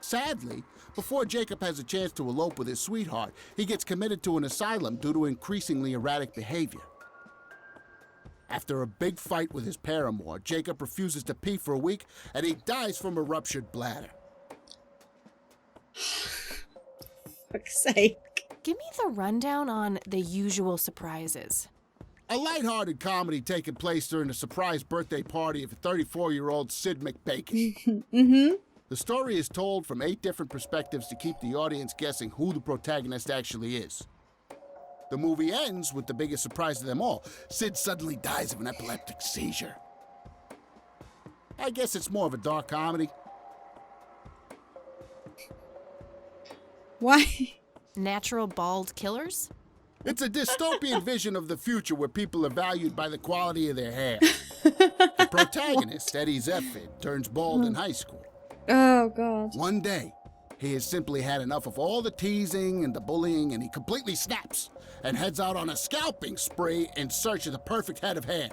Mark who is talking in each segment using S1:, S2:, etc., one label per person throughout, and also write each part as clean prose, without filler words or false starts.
S1: Sadly, before Jacob has a chance to elope with his sweetheart, he gets committed to an asylum due to increasingly erratic behavior. After a big fight with his paramour, Jacob refuses to pee for a week, and he dies from a ruptured bladder.
S2: Fuck's sake.
S3: Give me the rundown on The Usual Surprises.
S1: A lighthearted comedy taking place during the surprise birthday party of 34-year-old Sid McBacon.
S2: Mm-hmm.
S1: The story is told from 8 different perspectives to keep the audience guessing who the protagonist actually is. The movie ends with the biggest surprise of them all. Sid suddenly dies of an epileptic seizure. I guess it's more of a dark comedy.
S2: Why?
S3: Natural Bald Killers?
S1: It's a dystopian vision of the future where people are valued by the quality of their hair. The protagonist, Eddie Zephyr, turns bald in high school.
S2: Oh, God.
S1: One day, he has simply had enough of all the teasing and the bullying, and he completely snaps and heads out on a scalping spree in search of the perfect head of hair.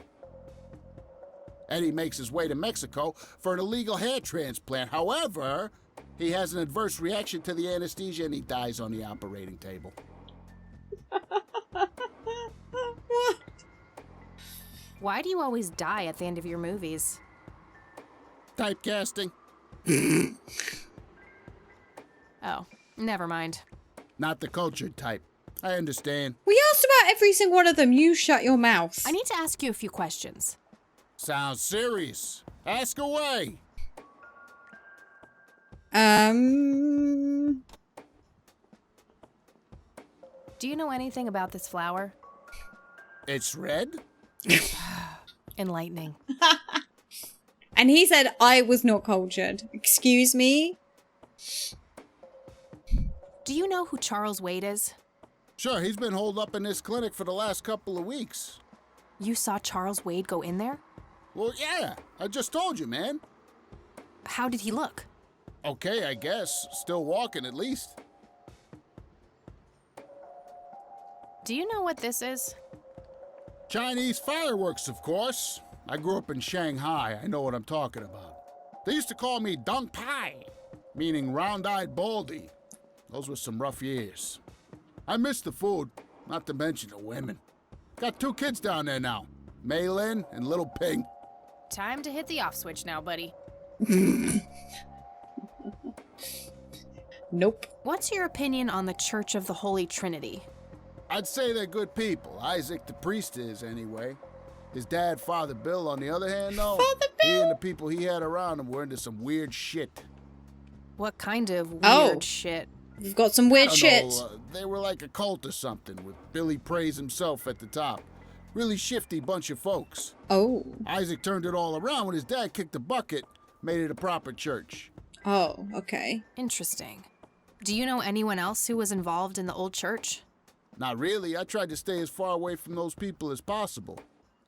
S1: Eddie makes his way to Mexico for an illegal hair transplant. However, he has an adverse reaction to the anesthesia and he dies on the operating table.
S3: Why do you always die at the end of your movies?
S1: Typecasting?
S3: Oh, never mind.
S1: Not the cultured type. I understand.
S2: We asked about every single one of them. You shut your mouth.
S3: I need to ask you a few questions.
S1: Sounds serious. Ask away.
S3: Do you know anything about this flower?
S1: It's red?
S3: Enlightening.
S2: And he said I was not cultured. Excuse me?
S3: Do you know who Charles Wade is?
S1: Sure, he's been holed up in this clinic for the last couple of weeks.
S3: You saw Charles Wade go in there?
S1: Well, yeah, I just told you, man.
S3: How did he look?
S1: Okay, I guess. Still walking, at least.
S3: Do you know what this is?
S1: Chinese fireworks, of course. I grew up in Shanghai. I know what I'm talking about. They used to call me Dong Pai, meaning round-eyed baldy. Those were some rough years. I miss the food, not to mention the women. Got 2 kids down there now, Mei Lin and Little Ping.
S3: Time to hit the off switch now, buddy.
S2: Nope.
S3: What's your opinion on the Church of the Holy Trinity?
S1: I'd say they're good people. Isaac the priest is, anyway. His dad, Father Bill, on the other hand, though,
S2: Father
S1: he
S2: Bill?
S1: and the people he had around him were into some weird shit.
S3: What kind of weird
S2: Oh.
S3: shit?
S2: You've got some weird
S1: I
S2: shit.
S1: don't know, they were like a cult or something, with Billy Praise himself at the top. Really shifty bunch of folks.
S2: Oh.
S1: Isaac turned it all around when his dad kicked the bucket, made it a proper church.
S2: Oh, okay.
S3: Interesting. Do you know anyone else who was involved in the old church?
S1: Not really. I tried to stay as far away from those people as possible.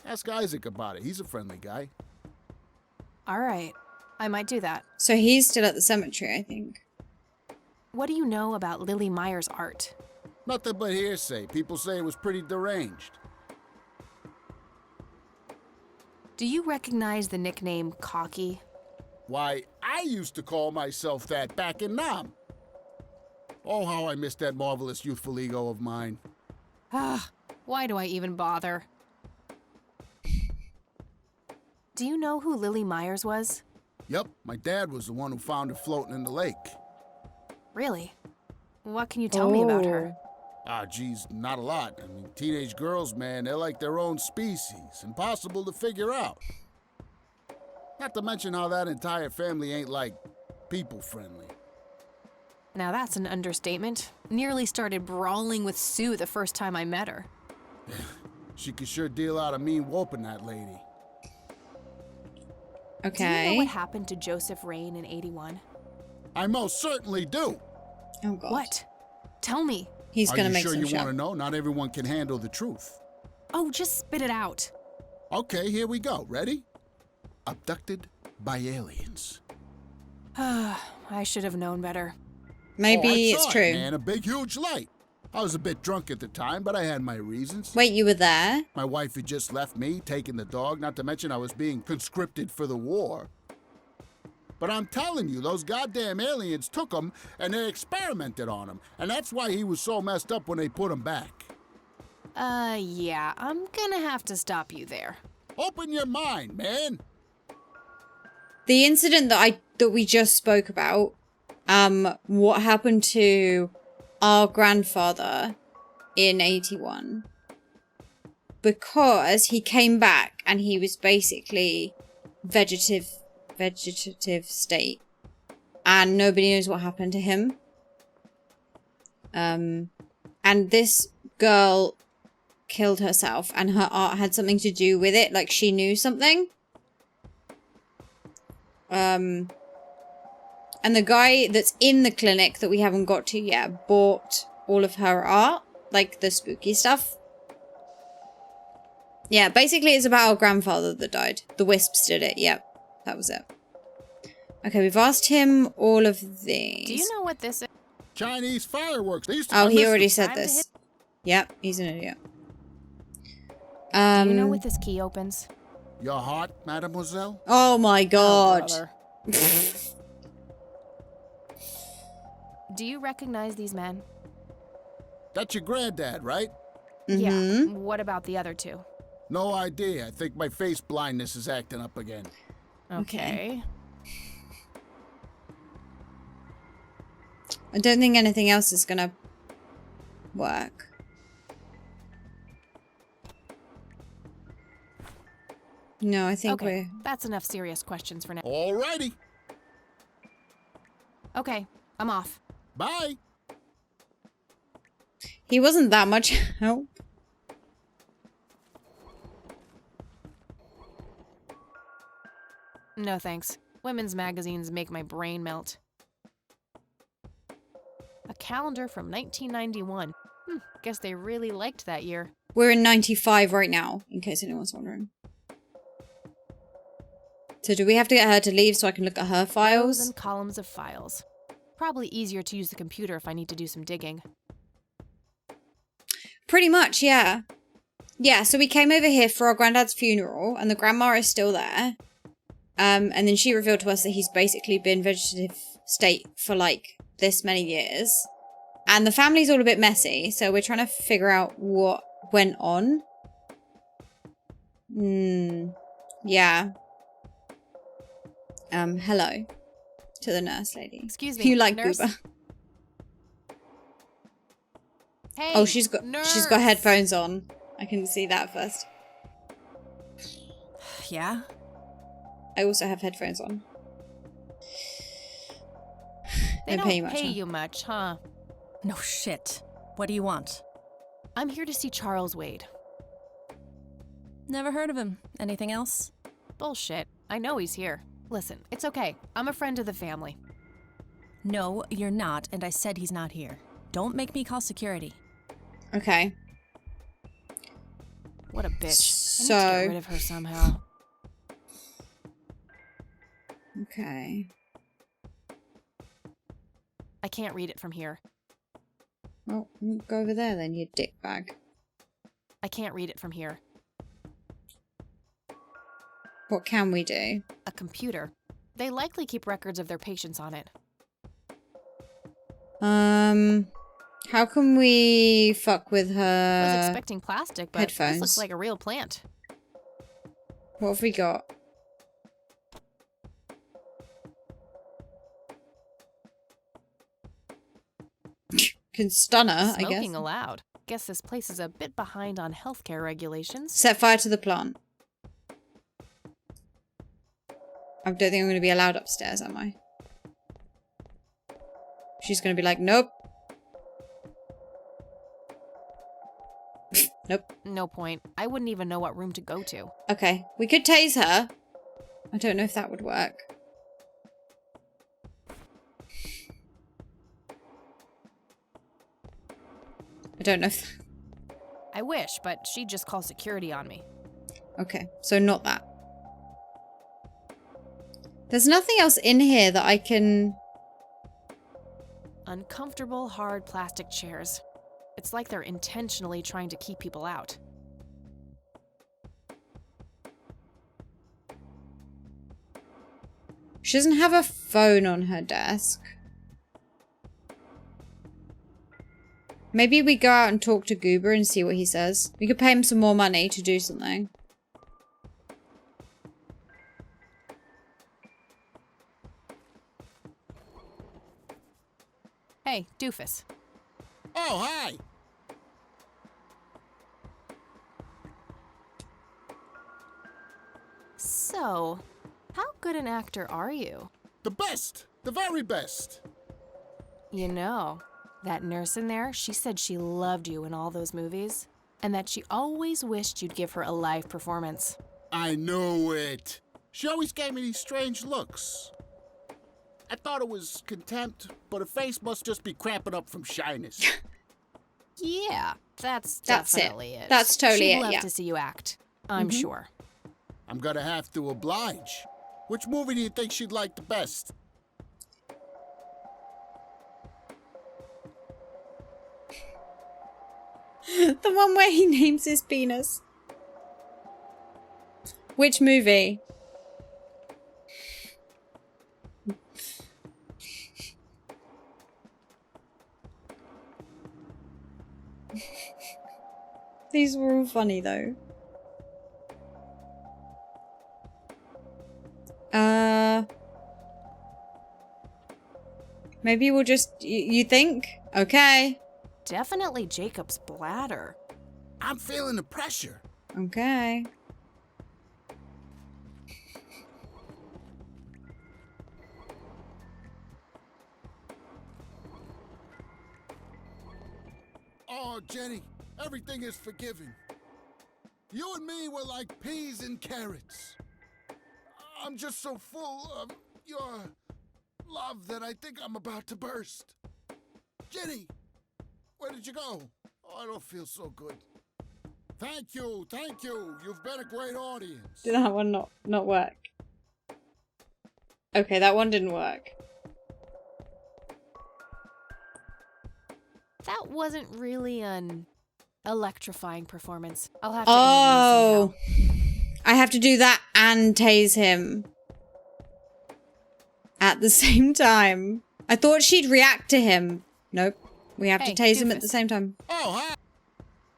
S1: Ask Isaac about it. He's a friendly guy.
S3: All right. I might do that.
S2: So he's still at the cemetery, I think.
S3: What do you know about Lily Meyer's art?
S1: Nothing but hearsay. People say it was pretty deranged.
S3: Do you recognize the nickname Cocky?
S1: Why, I used to call myself that back in Nam. Oh, how I miss that marvelous youthful ego of mine.
S3: Ah, why do I even bother? Do you know who Lily Myers was?
S1: Yep, my dad was the one who found her floating in the lake.
S3: Really? What can you tell me about her?
S1: Ah, geez, not a lot. I mean, teenage girls, man, they're like their own species. Impossible to figure out. Not to mention how that entire family ain't, like, people-friendly.
S3: Now that's an understatement. Nearly started brawling with Sue the first time I met her.
S1: She could sure deal out a mean whooping, that lady.
S3: Do you know
S2: Okay.
S3: what happened to Joseph Rain in '81?
S1: I most certainly do.
S2: Oh, God.
S3: What? Tell me.
S2: He's
S1: Are
S2: gonna
S1: you
S2: make
S1: sure
S2: some
S1: you
S2: shit.
S1: want to know? Not everyone can handle the truth.
S3: Oh, just spit it out.
S1: Okay, here we go. Ready? Abducted by aliens.
S3: I should have known better.
S2: Maybe
S1: Oh, I
S2: it's
S1: saw it,
S2: true.
S1: man, a big, huge light. I was a bit drunk at the time, but I had my reasons.
S2: Wait, you were there?
S1: My wife had just left me, taking the dog, not to mention I was being conscripted for the war. But I'm telling you, those goddamn aliens took him and they experimented on him. And that's why he was so messed up when they put him back.
S3: Yeah, I'm gonna have to stop you there.
S1: Open your mind, man.
S2: The incident that we just spoke about, what happened to our grandfather in 81, because he came back and he was basically vegetative state, and nobody knows what happened to him. And this girl killed herself, and her art had something to do with it, like she knew something. And the guy that's in the clinic that we haven't got to yet bought all of her art, like the spooky stuff. Yeah, basically it's about our grandfather that died. The Wisps did it. Yep, that was it. Okay, we've asked him all of these.
S3: Do you know what this is?
S1: Chinese fireworks. They used to
S2: Oh, he
S1: miss
S2: already
S1: the-
S2: said this. Yep, he's an idiot.
S3: Do you know what this key opens?
S1: Your heart, mademoiselle?
S2: Oh my god.
S3: Oh, do you recognize these men?
S1: That's your granddad, right?
S3: Yeah. What about the other two?
S1: No idea. I think my face blindness is acting up again.
S3: Okay.
S2: I don't think anything else is gonna work. No, I think
S3: Okay, that's enough serious questions for now.
S1: Alrighty.
S3: Okay, I'm off.
S1: Bye.
S2: he wasn't that much help.
S3: No thanks. Women's magazines make my brain melt. A calendar from 1991. Guess they really liked that year.
S2: We're in 95 right now, in case anyone's wondering. So do we have to get her to leave so I can look at her
S3: Rows
S2: files?
S3: and columns of files. Probably easier to use the computer if I need to do some digging.
S2: Pretty much, yeah. Yeah, so we came over here for our granddad's funeral, and the grandma is still there. And then she revealed to us that he's basically been vegetative state for like this many years. And the family's all a bit messy, so we're trying to figure out what went on. Yeah. Hello to the nurse lady.
S3: Excuse me,
S2: You like
S3: nurse?
S2: Booba?
S3: Hey,
S2: Oh, she's got
S3: nurse!
S2: headphones on. I can see that first.
S4: Yeah?
S2: I also have headphones on.
S3: They
S2: Don't
S3: don't
S2: pay you much, huh?
S3: you much, huh?
S4: No shit. What do you want?
S3: I'm here to see Charles Wade.
S4: Never heard of him. Anything else?
S3: Bullshit. I know he's here. Listen, it's okay. I'm a friend of the family.
S4: No, you're not, and I said he's not here. Don't make me call security.
S2: Okay.
S3: What a bitch. I need to
S2: So-
S3: get rid of her somehow.
S2: Okay.
S3: I can't read it from here.
S2: Well, go over there then, you dickbag.
S3: I can't read it from here.
S2: What can we do?
S3: A computer. They likely keep records of their patients on it.
S2: How can we fuck with
S3: I was
S2: her?
S3: expecting plastic, but
S2: headphones.
S3: this looks like a real plant.
S2: What have we got? Can stun her, I guess.
S3: Smoking allowed. Guess this place is a bit behind on healthcare regulations.
S2: Set fire to the plant. I don't think I'm going to be allowed upstairs, am I? She's going to be like, nope. Nope.
S3: No point. I wouldn't even know what room to go to.
S2: Okay, we could tase her. I don't know if that would work. I don't know if...
S3: I wish, but she'd just call security on me.
S2: Okay, so not that. There's nothing else in here that I can...
S3: Uncomfortable, hard plastic chairs. It's like they're intentionally trying to keep people out.
S2: She doesn't have a phone on her desk. Maybe we go out and talk to Goober and see what he says. We could pay him some more money to do something.
S3: Hey, doofus.
S1: Oh, hi.
S3: So, how good an actor are you?
S1: The best. The very best.
S3: You know, that nurse in there, she said she loved you in all those movies, and that she always wished you'd give her a live performance.
S1: I knew it. She always gave me these strange looks. I thought it was contempt, but her face must just be cramping up from shyness.
S3: Yeah, that's
S2: That's
S3: definitely
S2: it.
S3: it.
S2: That's totally
S3: She'd
S2: it,
S3: love
S2: yeah.
S3: to see you act, I'm sure.
S1: I'm gonna have to oblige. Which movie do you think she'd like the best?
S2: The one where he names his penis. Which movie? These were all funny though. Maybe we'll just, you think? Okay.
S3: Definitely Jacob's bladder.
S1: I'm feeling the pressure.
S2: Okay.
S1: Oh, Jenny, everything is forgiven. You and me were like peas and carrots. I'm just so full of your love that I think I'm about to burst. Jenny, where did you go? Oh, I don't feel so good. Thank you, thank you. You've been a great audience.
S2: Did that one not work? Okay, that one didn't work.
S3: That wasn't really an electrifying performance. I'll have to
S2: Oh,
S3: interview somehow.
S2: I have to do that and tase him at the same time. I thought she'd react to him. Nope. We have
S3: Hey,
S2: to tase him at
S3: doofus.
S2: the same time.
S1: Oh, hi.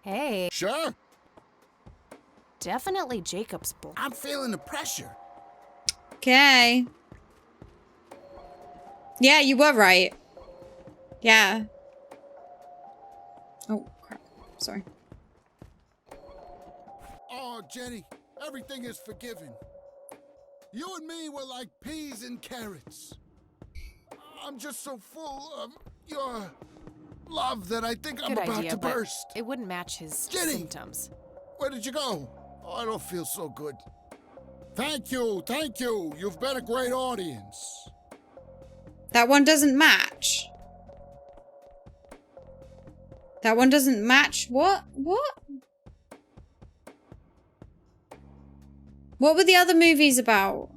S3: Hey,
S1: Sure.
S3: definitely Jacob's bladder.
S1: I'm feeling the pressure.
S2: Okay. Yeah, you were right. Yeah. Oh, crap. Sorry.
S1: Oh, Jenny, everything is forgiven. You and me were like peas and carrots. I'm just so full of your love that I think I'm
S3: Good
S1: about
S3: idea,
S1: to
S3: but
S1: burst.
S3: it wouldn't match his
S1: Jenny!
S3: symptoms.
S1: Where did you go? Oh, I don't feel so good. Thank you, thank you. You've been a great audience.
S2: That one doesn't match. That one doesn't match. What? What? What were the other movies about?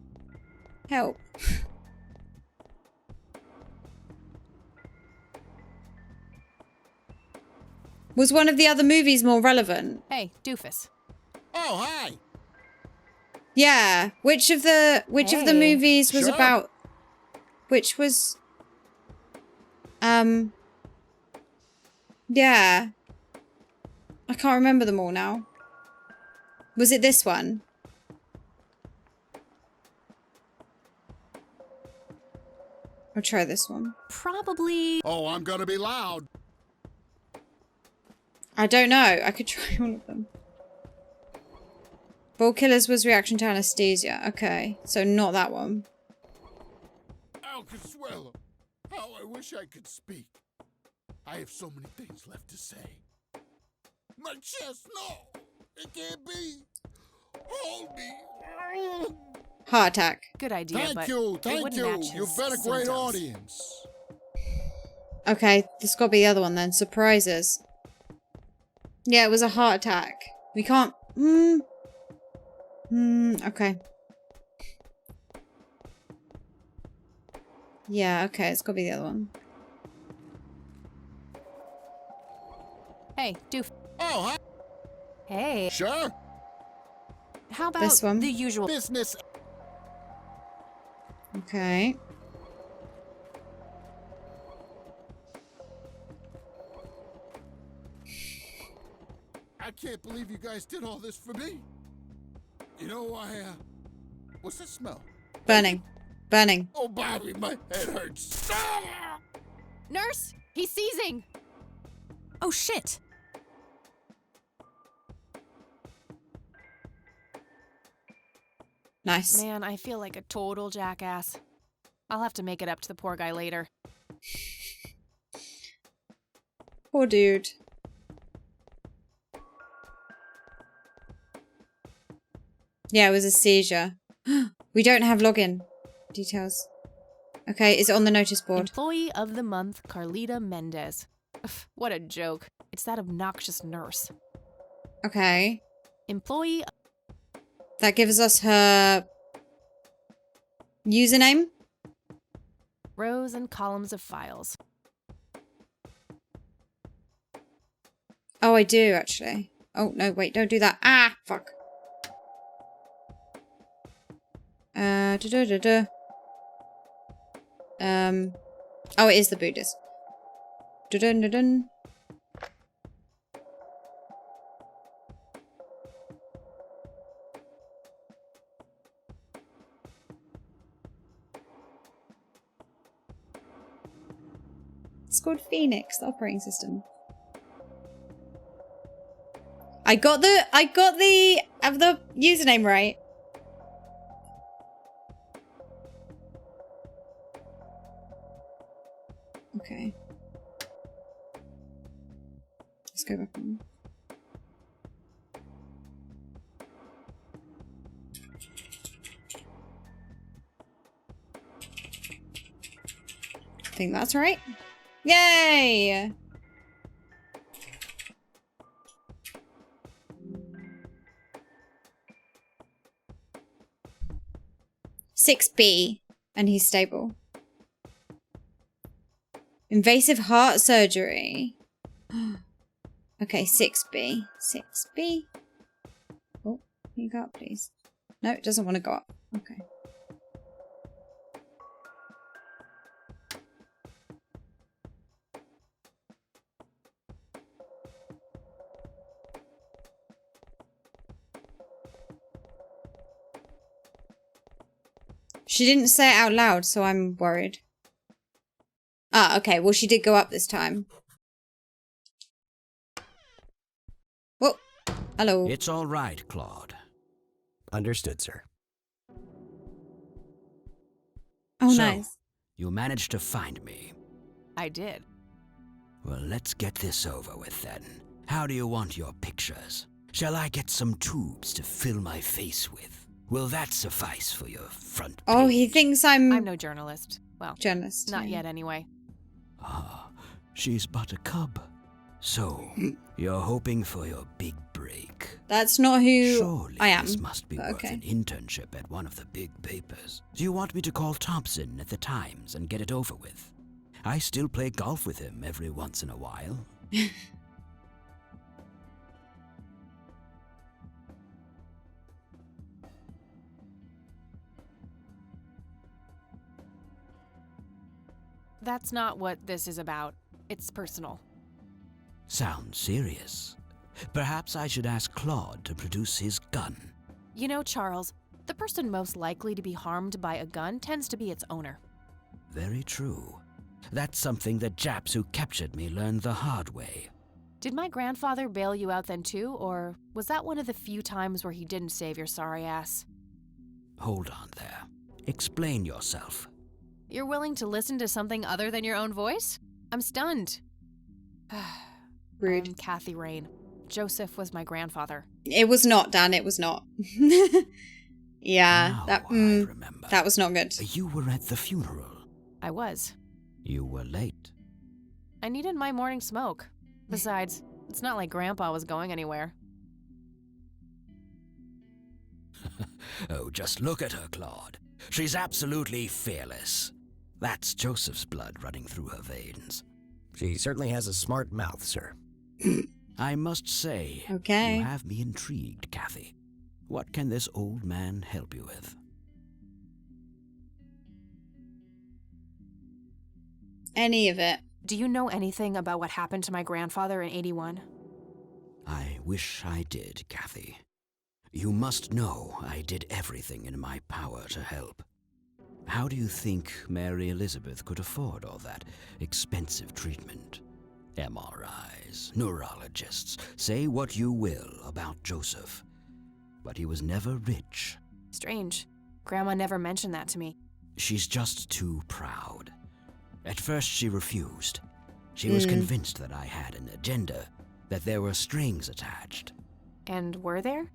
S2: Help. Was one of the other movies more relevant?
S3: Hey, doofus.
S1: Oh, hi.
S2: Yeah. Which of the
S3: Hey.
S2: movies was
S1: Sure.
S2: about? Which was? Yeah. I can't remember them all now. Was it this one? I'll try this one.
S3: Probably.
S1: Oh, I'm gonna be loud.
S2: I don't know. I could try all of them. Ball Killers was reaction to anesthesia. Okay, so not that one.
S1: How could swallow? How I wish I could speak. I have so many things left to say. My chest, no. It can't be. Hold me.
S3: Good
S2: Heart attack.
S3: idea,
S1: Thank
S3: but
S1: you,
S3: it
S1: thank
S3: wouldn't
S1: you.
S3: match his
S1: You've been a great
S3: symptoms.
S1: audience.
S2: Okay, this got to be the other one then. Surprises. Yeah, it was a heart attack. We can't... okay. Yeah, okay, it's got to be the other one.
S3: Hey, doof.
S1: Oh, hi.
S3: Hey,
S1: Sure.
S3: how about
S2: This one.
S3: the usual?
S1: Business.
S2: Okay.
S1: I can't believe you guys did all this for me. You know, what's that smell?
S2: Burning. Burning.
S1: Oh, Bobby, my head hurts. Ah!
S3: Nurse, he's seizing.
S4: Oh, shit!
S2: Nice.
S3: Man, I feel like a total jackass. I'll have to make it up to the poor guy later.
S2: Poor dude. Yeah, it was a seizure. We don't have login details. Okay, is it on the notice board?
S3: Employee of the month, Carlita Mendez. Ugh, what a joke. It's that obnoxious nurse.
S2: Okay.
S3: Employee...
S2: That gives us her username.
S3: Rows and columns of files.
S2: Oh, I do, actually. Oh, no, wait, don't do that. Ah, fuck. Da-da-da-da. Oh, it is the Buddhist. Dun-dun-dun-dun. It's called Phoenix, the operating system. I got the username right. Okay. Let's go back on. I think that's right. Yay! "6B, and he's stable. Invasive heart surgery. Okay, 6B. 6B. Oh, can you go up, please? No, it doesn't want to go up. Okay. She didn't say it out loud, so I'm worried. Ah, okay. Well, she did go up this time. Whoa. Hello.
S5: It's all right, Claude.
S6: Understood, sir.
S2: Oh,
S5: So,
S2: nice.
S5: you managed to find me.
S3: I did.
S5: Well, let's get this over with then. How do you want your pictures? Shall I get some tubes to fill my face with? Will that suffice for your front page?
S2: Oh, he thinks I'm
S3: I'm no journalist. Well,
S2: journalist.
S3: not
S2: yeah.
S3: yet anyway.
S5: Ah, she's but a cub. So, you're hoping for your big break.
S2: That's not who
S5: Surely
S2: I am.
S5: this must be
S2: but
S5: worth
S2: okay.
S5: an internship at one of the big papers. Do you want me to call Thompson at the Times and get it over with? I still play golf with him every once in a while.
S3: That's not what this is about. It's personal.
S5: Sounds serious. Perhaps I should ask Claude to produce his gun.
S3: You know, Charles, the person most likely to be harmed by a gun tends to be its owner.
S5: Very true. That's something the Japs who captured me learned the hard way.
S3: Did my grandfather bail you out then too, or was that one of the few times where he didn't save your sorry ass?
S5: Hold on there. Explain yourself.
S3: You're willing to listen to something other than your own voice? I'm stunned.
S2: Rude.
S3: I'm Kathy Rain. Joseph was my grandfather.
S2: It was not, Dan. It was not. Yeah,
S5: Now I remember.
S2: that was not good.
S5: You were at the funeral.
S3: I was.
S5: You were late.
S3: I needed my morning smoke. Besides, it's not like Grandpa was going anywhere.
S5: Oh, just look at her, Claude. She's absolutely fearless. That's Joseph's blood running through her veins.
S6: She certainly has a smart mouth, sir.
S5: I must say,
S2: Okay.
S5: you have me intrigued, Kathy. What can this old man help you with?
S2: any of it.
S3: Do you know anything about what happened to my grandfather in 81?
S5: I wish I did, Kathy. You must know I did everything in my power to help. How do you think Mary Elizabeth could afford all that expensive treatment? MRIs, neurologists, say what you will about Joseph. But he was never rich.
S3: Strange. Grandma never mentioned that to me.
S5: She's just too proud. At first she refused. She was convinced that I had an agenda, that there were strings attached.
S3: And were there?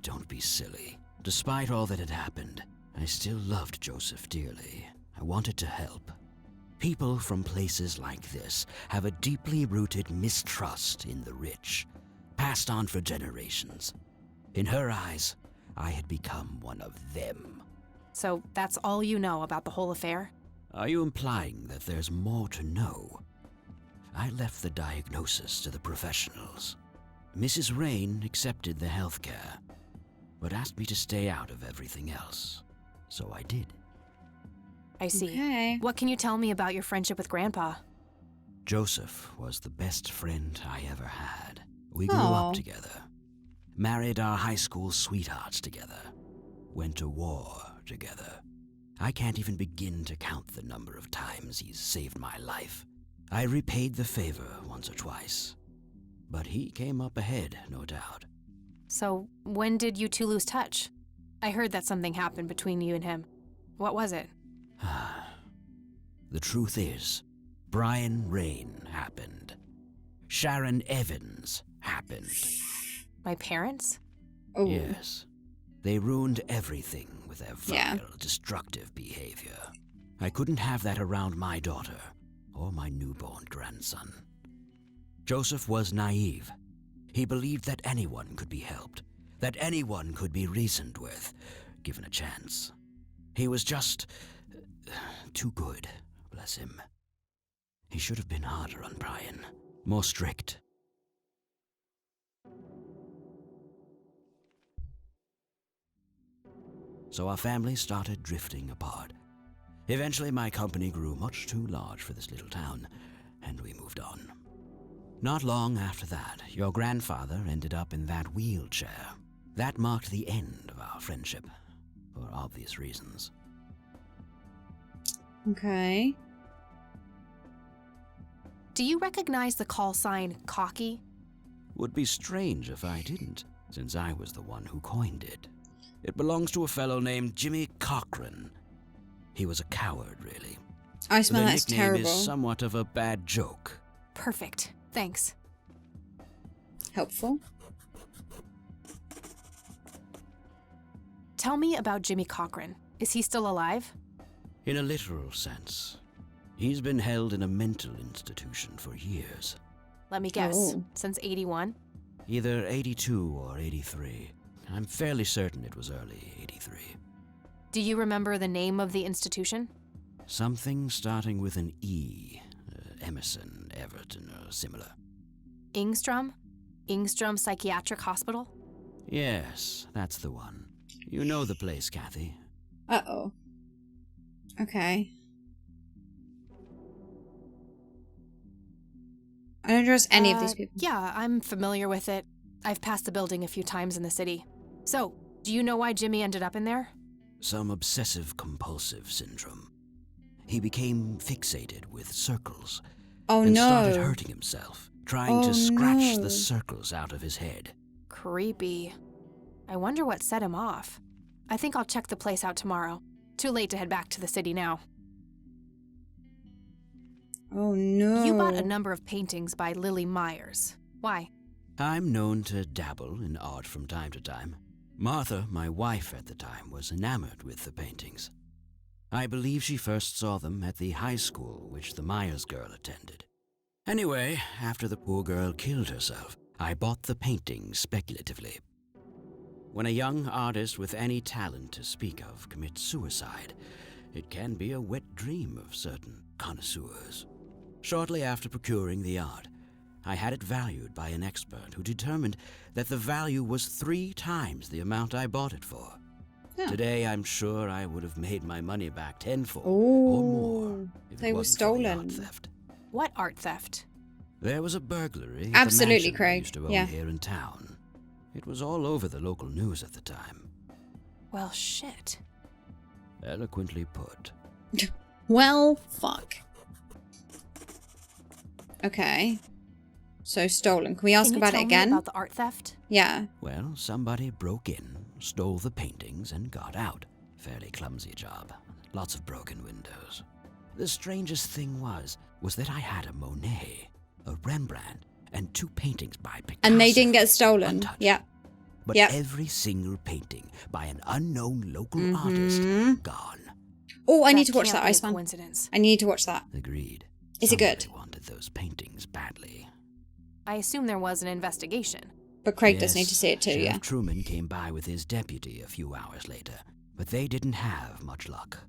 S5: Don't be silly. Despite all that had happened, I still loved Joseph dearly. I wanted to help. People from places like this have a deeply rooted mistrust in the rich, passed on for generations. In her eyes, I had become one of them.
S3: So that's all you know about the whole affair?
S5: Are you implying that there's more to know? I left the diagnosis to the professionals. Mrs. Rain accepted the health care, but asked me to stay out of everything else. So I did.
S3: I see.
S2: Okay.
S3: What can you tell me about your friendship with Grandpa?
S5: Joseph was the best friend I ever had. We grew
S2: Aw.
S5: up together, married our high school sweethearts together, went to war together. I can't even begin to count the number of times he's saved my life. I repaid the favor once or twice, but he came up ahead, no doubt.
S3: So when did you two lose touch? I heard that something happened between you and him. What was it?
S5: The truth is, Brian Rain happened. Sharon Evans happened.
S3: My parents?
S2: Oh.
S5: Yes. They ruined everything with their vile,
S2: Yeah.
S5: destructive behavior. I couldn't have that around my daughter or my newborn grandson. Joseph was naive. He believed that anyone could be helped, that anyone could be reasoned with, given a chance. He was just too good, bless him. He should have been harder on Brian, more strict. So our family started drifting apart. Eventually, my company grew much too large for this little town, and we moved on. Not long after that, your grandfather ended up in that wheelchair. That marked the end of our friendship, for obvious reasons.
S2: Okay.
S3: Do you recognize the call sign Cocky?
S5: Would be strange if I didn't, since I was the one who coined it. It belongs to a fellow named Jimmy Cochran. He was a coward, really.
S2: I smell
S5: The
S2: that's
S5: nickname
S2: terrible.
S5: is somewhat of a bad joke.
S3: Perfect. Thanks.
S2: Helpful.
S3: Tell me about Jimmy Cochran. Is he still alive?
S5: In a literal sense. He's been held in a mental institution for years.
S3: Let me guess.
S2: Oh.
S3: Since 81?
S5: Either 82 or 83. I'm fairly certain it was early 83.
S3: Do you remember the name of the institution?
S5: Something starting with an E. Emerson, Everton, or similar.
S3: Ingstrom? Ingstrom Psychiatric Hospital?
S5: Yes, that's the one. You know the place, Kathy.
S2: Uh-oh. Okay. I don't trust any of these people.
S3: Yeah, I'm familiar with it. I've passed the building a few times in the city. So, do you know why Jimmy ended up in there?
S5: Some obsessive-compulsive syndrome. He became fixated with circles
S2: Oh
S5: and
S2: no.
S5: started hurting himself, trying
S2: Oh,
S5: to scratch
S2: no.
S5: the circles out of his head.
S3: Creepy. I wonder what set him off. I think I'll check the place out tomorrow. Too late to head back to the city now.
S2: Oh no.
S3: You bought a number of paintings by Lily Myers. Why?
S5: I'm known to dabble in art from time to time. Martha, my wife at the time, was enamored with the paintings. I believe she first saw them at the high school which the Myers girl attended. Anyway, after the poor girl killed herself, I bought the paintings speculatively. When a young artist with any talent to speak of commits suicide, it can be a wet dream of certain connoisseurs. Shortly after procuring the art, I had it valued by an expert who determined that the value was 3 times the amount I bought it for.
S2: Yeah.
S5: Today, I'm sure I would have made my money back tenfold
S2: Ooh,
S5: or more if
S2: they
S5: it
S2: were
S5: wasn't for the
S2: stolen.
S5: art theft.
S3: What art theft?
S5: There was a burglary at
S2: Absolutely,
S5: the mansion I
S2: Craig.
S5: used to own
S2: Yeah.
S5: here in town. It was all over the local news at the time.
S3: Well, shit.
S5: Eloquently put.
S2: Well, fuck. Okay. So stolen. Can we ask
S3: Can you
S2: about
S3: tell
S2: it
S3: me
S2: again?
S3: about the art theft?
S2: Yeah.
S5: Well, somebody broke in, stole the paintings, and got out. Fairly clumsy job. Lots of broken windows. The strangest thing was that I had a Monet, a Rembrandt, and 2 paintings by Picasso.
S2: And they didn't get stolen.
S5: Untouched.
S2: Yeah.
S5: But
S2: Yep.
S5: every single painting by an unknown local
S2: Mhm.
S5: artist gone.
S2: Oh, I need to watch
S3: can't
S2: that,
S3: be a
S2: Iceman.
S3: coincidence.
S2: I need to watch that.
S5: Agreed.
S2: Is it good?
S5: Somebody wanted those paintings badly.
S3: I assume there was an investigation.
S2: But Craig does
S5: Yes,
S2: need to see it too,
S5: Sheriff
S2: yeah.
S5: Truman came by with his deputy a few hours later, but they didn't have much luck.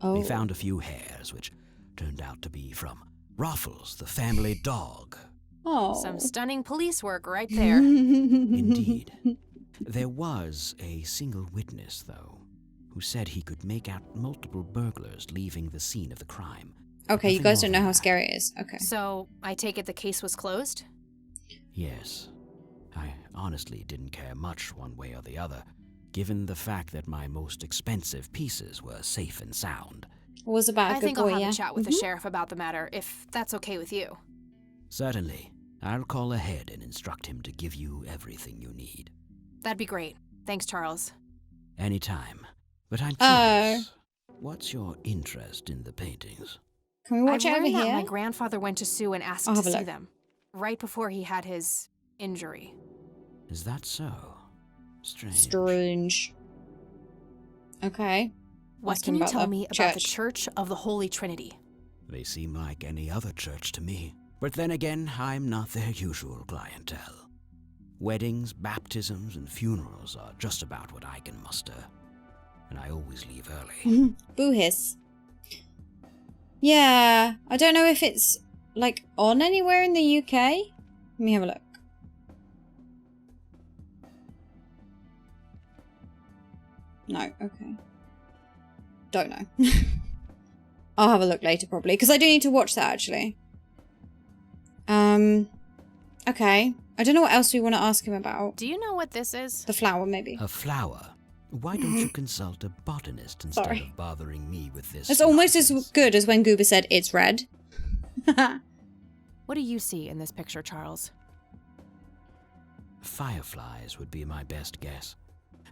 S2: Oh.
S5: They found a few hairs, which turned out to be from Ruffles, the family dog.
S2: Oh.
S3: Some stunning police work right there.
S5: Indeed. There was a single witness, though, who said he could make out multiple burglars leaving the scene of the crime.
S2: Okay, you
S5: Nothing
S2: guys
S5: more
S2: don't know
S5: than
S2: how
S5: that.
S2: scary it is. Okay.
S3: So, I take it the case was closed?
S5: Yes. I honestly didn't care much one way or the other, given the fact that my most expensive pieces were safe and sound.
S2: Was about a
S3: I
S2: good
S3: think
S2: boy,
S3: I'll have
S2: yeah.
S3: a chat with the
S2: Mhm.
S3: sheriff about the matter, if that's okay with you.
S5: Certainly. I'll call ahead and instruct him to give you everything you need.
S3: That'd be great. Thanks, Charles.
S5: Anytime. But I'm
S2: Oh.
S5: curious, what's your interest in the paintings?
S2: Can we watch
S3: I've
S2: it over
S3: learned that
S2: here?
S3: my grandfather went to Sue and asked
S2: I'll
S3: to
S2: have a
S3: see
S2: look.
S3: them, right before he had his injury.
S5: Is that so? Strange.
S2: Strange. Okay.
S3: What
S2: Ask
S3: can
S2: him
S3: you
S2: about
S3: tell
S2: the
S3: me about the
S2: church.
S3: Church of the Holy Trinity?
S5: They seem like any other church to me. But then again, I'm not their usual clientele. Weddings, baptisms, and funerals are just about what I can muster. And I always leave early.
S2: Boo hiss. Yeah. I don't know if it's, like, on anywhere in the UK. Let me have a look. No, okay. Don't know. I'll have a look later probably, because I do need to watch that actually. Okay. I don't know what else we want to ask him about.
S3: Do you know what this is?
S2: The flower, maybe.
S5: A flower? Why don't you consult a botanist instead
S2: Sorry.
S5: of bothering me with this?
S2: It's almost as
S5: nonsense?
S2: good as when Goober said it's red.
S3: What do you see in this picture, Charles?
S5: Fireflies would be my best guess.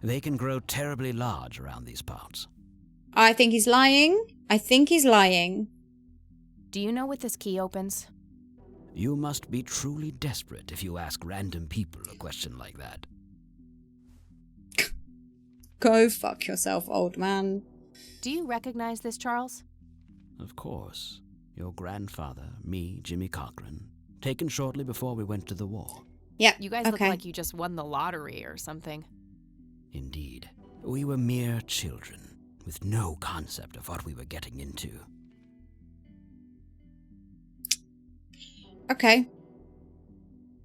S5: They can grow terribly large around these parts.
S2: I think he's lying. I think he's lying.
S3: Do you know what this key opens?
S5: You must be truly desperate if you ask random people a question like that.
S2: Go fuck yourself, old man.
S3: Do you recognize this, Charles?
S5: Of course. Your grandfather, me, Jimmy Cochran, taken shortly before we went to the war.
S2: Yep.
S3: You guys look
S2: okay.
S3: like you just won the lottery or something.
S5: Indeed. We were mere children, with no concept of what we were getting into.
S2: Okay.